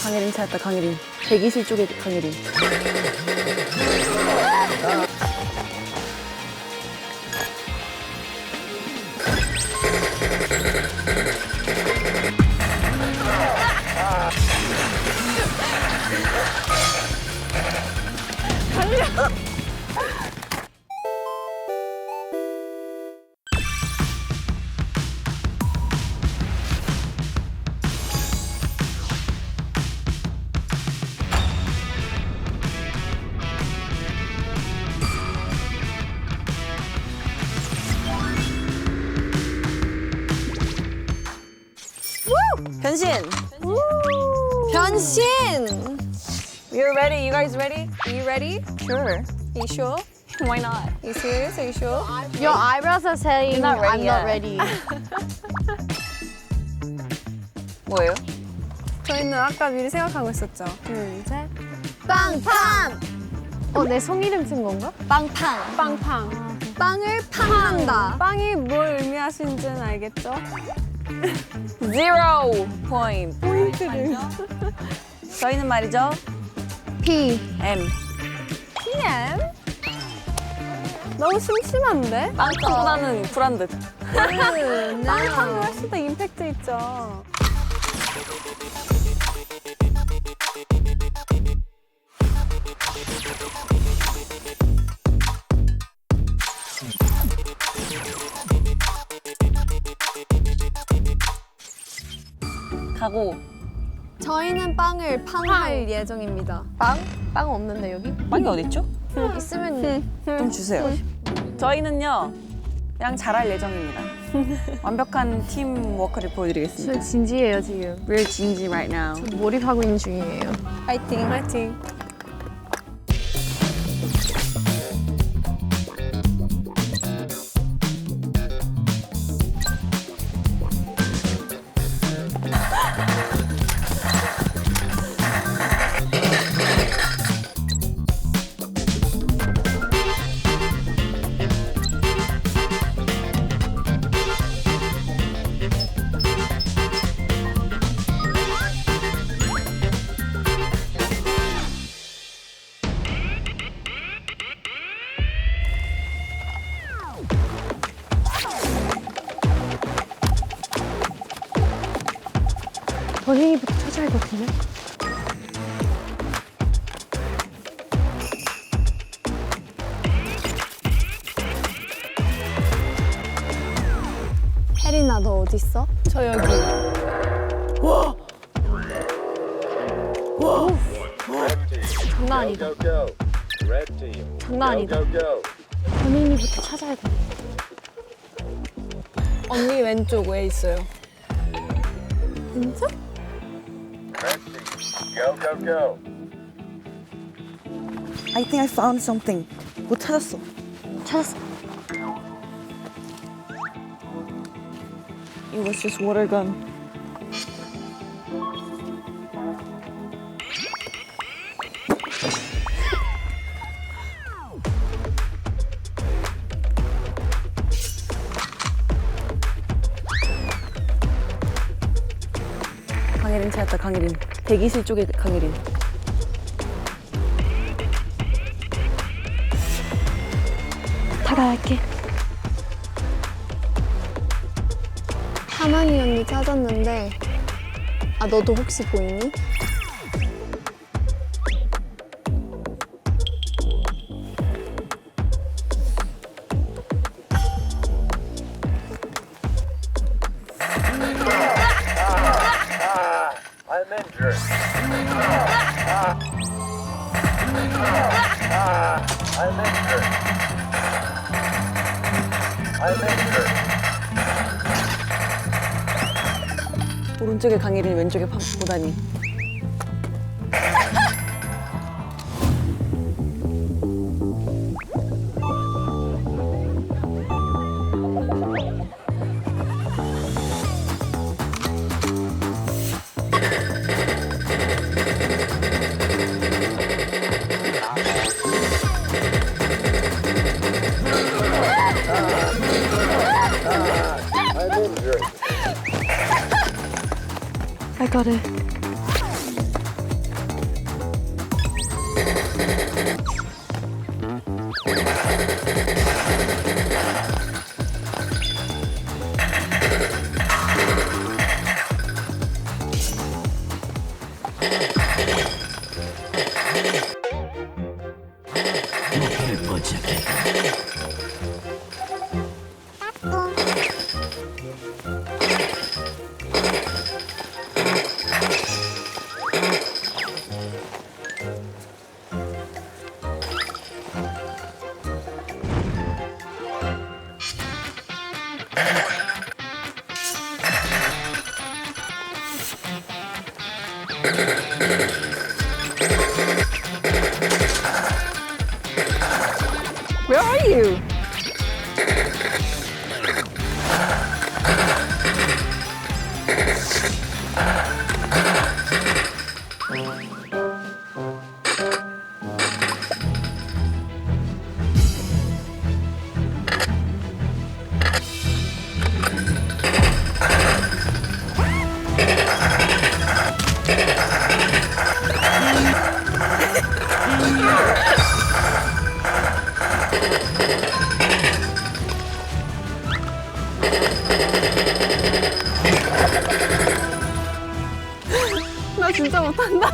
강예린 찾았다, 강예린. 대기실 쪽에 강예린. 변신! 변신! You're ready? You guys ready? Are you ready? Sure. You sure? Why not? You serious? Are you sure? Your eyebrows are saying You're not ready I'm not yet. ready. 뭐예요? 저희는 아까 미리 생각하고 있었죠. 둘, 셋. 빵팡! 내 성이름 쓴 건가? 빵팡. 빵팡. 빵을 팡한다. 빵이 뭘 의미하시는지는 알겠죠? 0 point. 포인트를. 저희는 말이죠. P. M. PM? 너무 심심한데? 빵보다는 쿨한 듯. 빵팡이 훨씬 더 임팩트 있죠. 가고. 저희는 빵을 팡할 예정입니다. 빵? 빵 없는데 여기? 빵이 어딨죠? 있으면 좀 주세요. 저희는요, 그냥 잘할 예정입니다. 완벽한 팀 워크를 보여드리겠습니다. 저 진지해요 지금. We're 진지 right now. 몰입하고 있는 중이에요. 파이팅. 파이팅. 버닝이부터 찾아야 할 것 같은데? 혜린아, 너 어디 있어? 저 여기. 장난 아니다. 장난 아니다. 버닝이부터 찾아야 돼. 언니 왼쪽 왜 있어요? 진짜? I think I found something. 뭐 찾았어. 찾았어. It was just water gun. 강예린 찾았다, 강예린. 대기실 쪽에 강예린. 다가갈게. 하만이 언니 찾았는데 너도 혹시 보이니? I'm injured. I'm injured. I'm injured. 오른쪽에 강예린, 왼쪽에 보다니. I'm injured. I got it. Where are you? 나 진짜 못한다.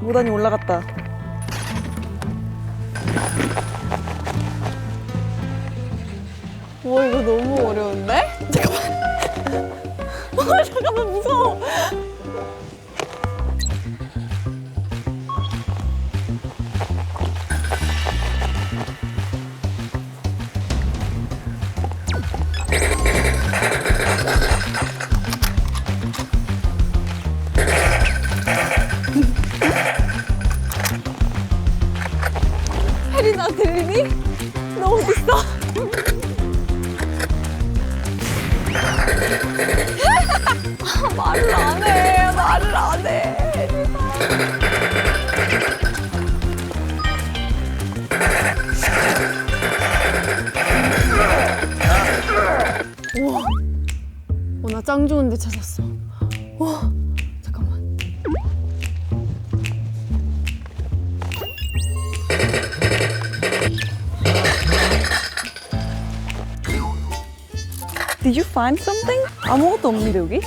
모단이 올라갔다. 와 이거 너무 어려운데? 잠깐만 무서워. 혜린아 들리니? 너 어디 있어? 말을 안 해. 말을 안 해. 우와. 나 짱 좋은 데 찾았어. 와, 잠깐만. Did you find something? 아무것도 없는데 여기?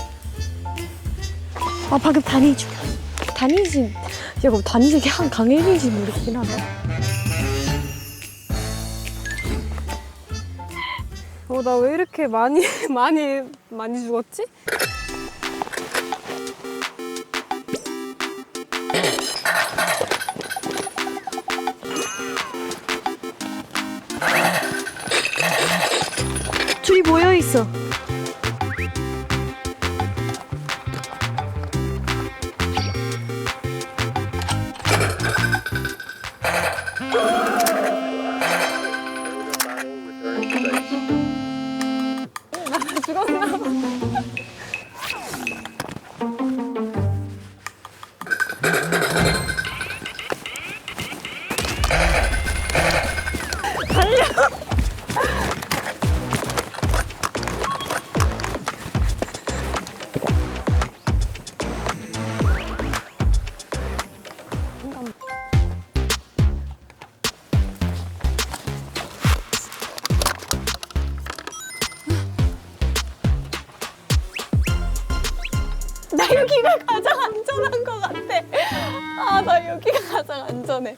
아 방금 단이지. 단이지. 야 그럼 단이지 한 강일인지 모르겠긴 하다. 나 왜 이렇게 많이 죽었지? 줄이 모여 있어. 죽었나 봐. 나 여기가 가장 안전한 것 같아. 아, 나 여기가 가장 안전해.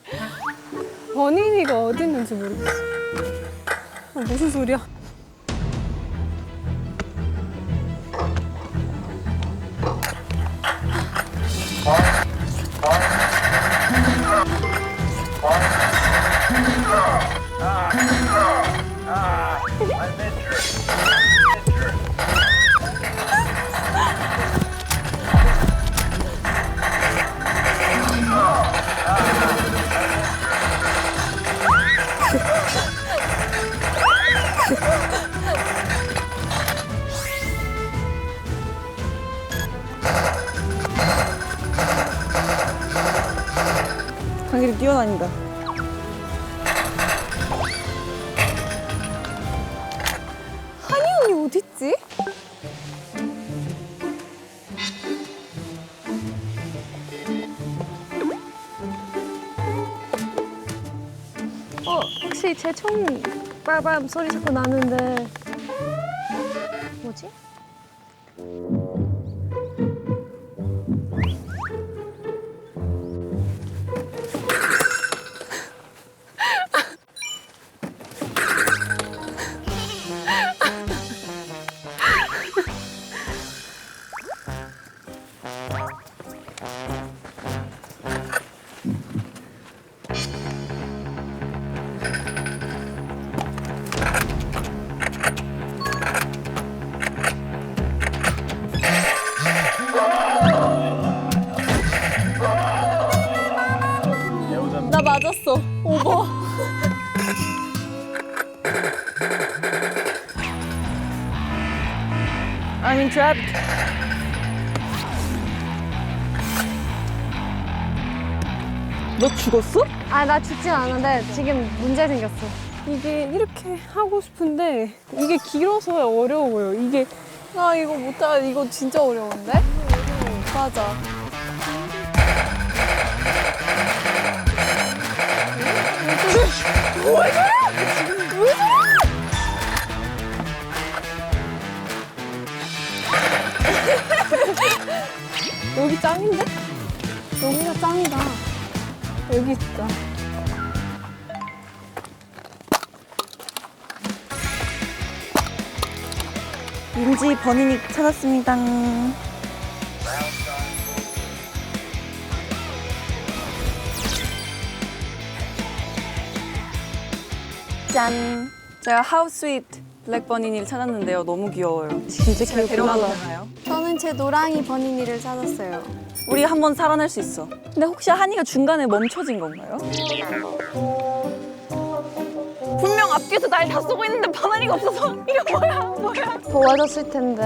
버닝이가 어디 있는지 모르겠어. 무슨 소리야? I'm injured. 강길이 뛰어다닌다. 한이 언니 어디 있지? 혹시 제 총 빠밤 소리 자꾸 나는데 뭐지? I'm trapped. 너 죽었어? 아, 나 죽진 않은데 지금 문제 생겼어. 이게 이렇게 하고 싶은데 이게 길어서 어려워요. 이게 아 이거 못하 이거 진짜 어려운데? 맞아. 여기 짱인데? 여기가 짱이다. 여기 진짜. 민지 버니니 찾았습니다. 짠! 제가 하우스 스위트 블랙 버니니를 찾았는데요. 너무 귀여워요. 진짜 귀엽구나. 데려가도 되나요? 저는 제 노랑이 버니니를 찾았어요. 우리 한번 살아날 수 있어. 근데 혹시 한이가 중간에 멈춰진 건가요? 분명 앞뒤에서 날 다 쏘고 있는데 바나니가 없어서 이게 뭐야? 도와줬을 텐데.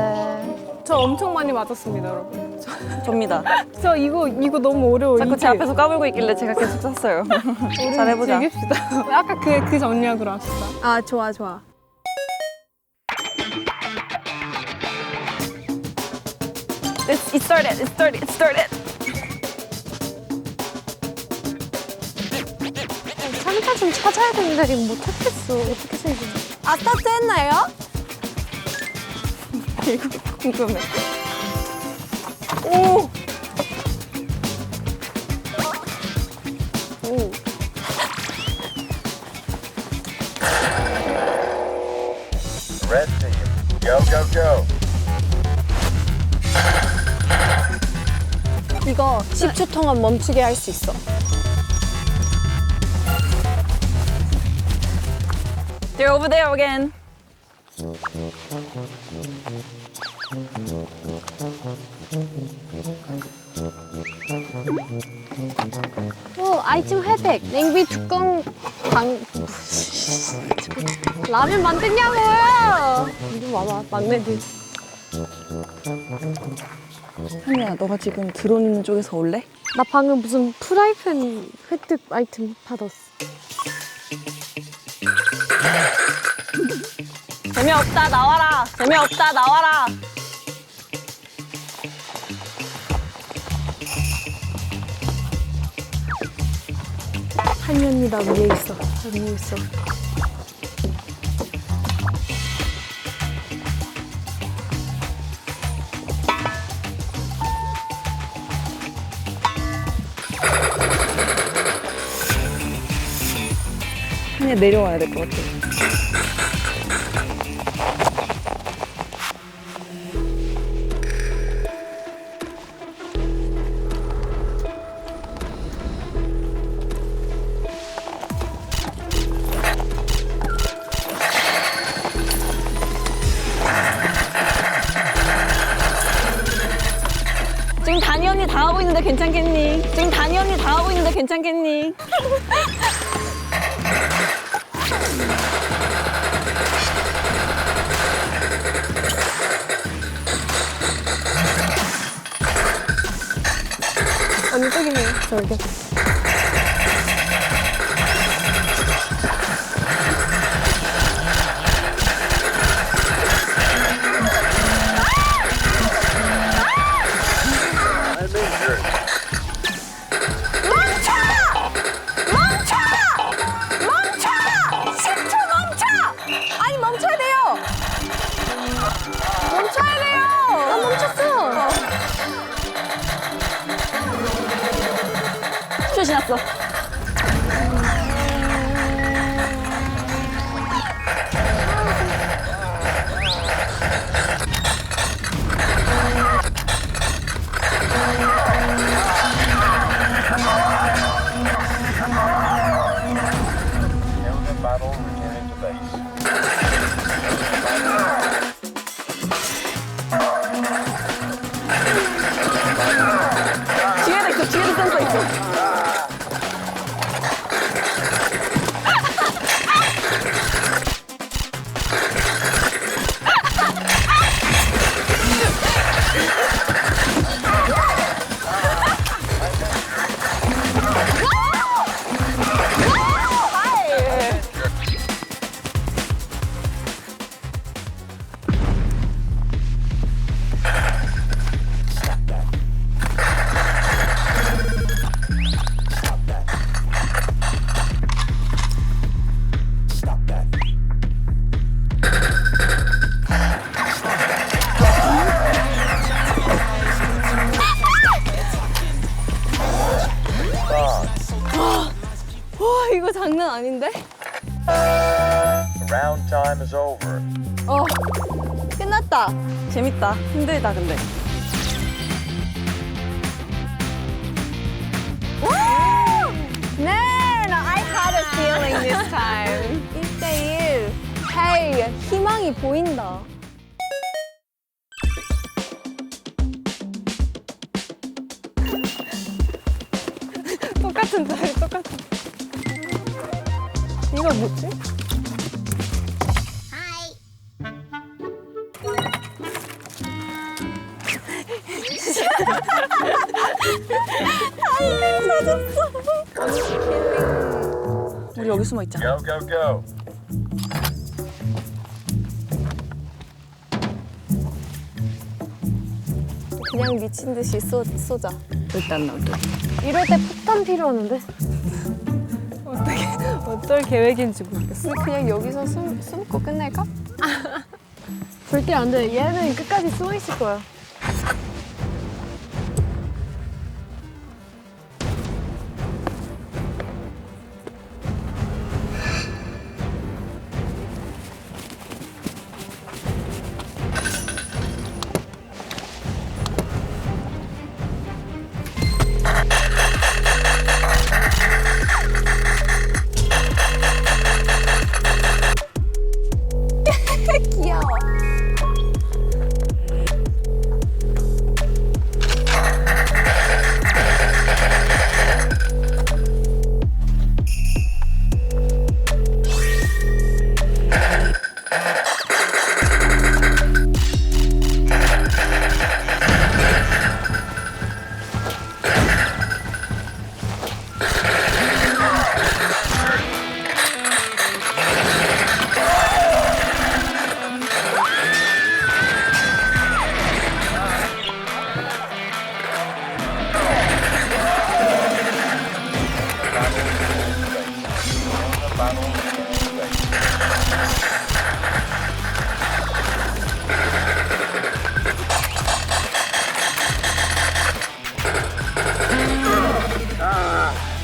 저 엄청 많이 맞았습니다, 여러분. 접니다. 저 이거 너무 어려워. 자꾸 제 이게. 앞에서 까불고 있길래 제가 계속 쐈어요. 잘해보자. 즐깁시다. 아까 그 전략으로 합시다. 아, 좋아, 좋아. It started. 상자 좀 찾아야 되는데 이거 못 찾겠어. 어떻게 생기지? 아, 스타트 했나요? 이거 궁금해. 오! 오. Red team, go, go, go. 이거 10초 동안 멈추게 할 수 있어. They're over there again. 아이템 혜택. 냉비 뚜껑 라면 만드냐고요. 이리 와봐, 막내들. 한이야, 너가 지금 드론 있는 쪽에서 올래? 나 방금 무슨 프라이팬 획득 아이템 받았어. 재미없다, 나와라. 재미없다, 나와라. 한이 언니 나 위에 있어. 나 위에 있어. 한이야, 내려와야 될 것 같아. 지금 다니 언니 당하고 있는데 괜찮겠니? 지금 다니 언니 당하고 있는데 괜찮겠니? 아니, 저기 해요. 저기. I'm injured. 멈춰! 10초 멈춰! 아니, 멈춰야 돼요! 멈춰야 돼요! 나 멈췄어. 10초 지났어. End the battle, returning to base. 뒤에도 있어, 뒤에도 센서 있어. 아닌데? Round time is over. 끝났다. 재밌다. 힘들다 근데. No, I had a feeling this time. 1대1. 헤이, 희망이 보인다. 똑같은 자리, 똑같은. 이거 뭐지? 우리 여기 숨어 있자. Go, go, go. 그냥 미친 듯이 쏘자. 일단 나도. 이럴 때 폭탄 필요하는데? 어떨 계획인지 모르겠어. 우리 그냥 여기서 숨고 끝낼까? 절대 안 돼. 얘는 끝까지 숨어 있을 거야. 귀여워.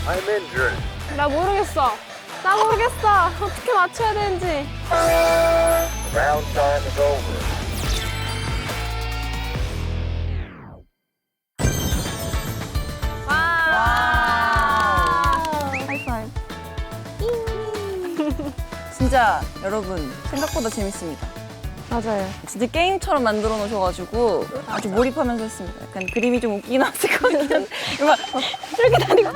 I'm injured. 나 모르겠어. 나 모르겠어. 어떻게 맞춰야 되는지. Round time is over. 하이파이브. 진짜 여러분 생각보다 재밌습니다. 맞아요. 진짜 게임처럼 만들어 놓으셔가지고 아주 몰입하면서 했습니다. 약간 그림이 좀 웃긴 했거든요. 막 이렇게 다니고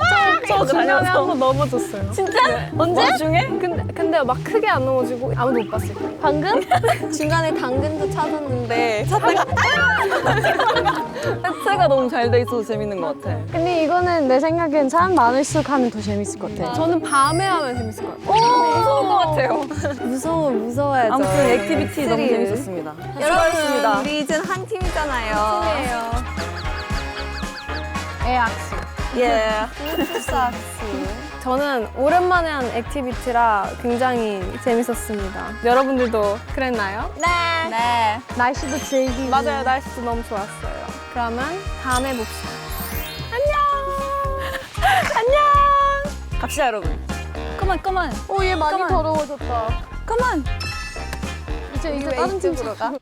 저 중간에 한 다녀서 번 넘어졌어요. 진짜? 언제? 중에? 근데 막 크게 안 넘어지고 아무도 못 봤을 거예요. 방금? 중간에 당근도 찾았는데 해체가 너무 잘 돼 있어서 재밌는 것 같아. 근데 이거는 내 생각엔 사람 많을수록 하면 더 재밌을 것 같아. 저는 밤에 하면 재밌을 것 같아요. 무서울 것 같아요. 무서워야죠. 아무튼 액티비티 너무 재밌었습니다. 수고하셨습니다. 우리 이젠 한 팀이잖아요. 팀이에요. 애악수. 예. 저는 오랜만에 한 액티비티라 굉장히 재밌었습니다. 여러분들도 그랬나요? 네. 네. 날씨도 즐기고. 맞아요. 날씨도 너무 좋았어요. 그러면 다음에 봅시다. 안녕. 갑시다 여러분. 컴온. 오, 얘 많이 잠깐만. 더러워졌다. 컴온. 이제 다른 팀 이쪽으로 가.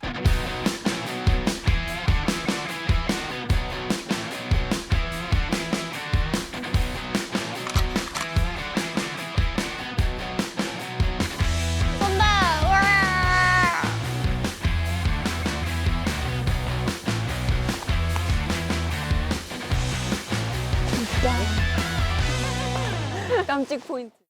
깜찍 포인트.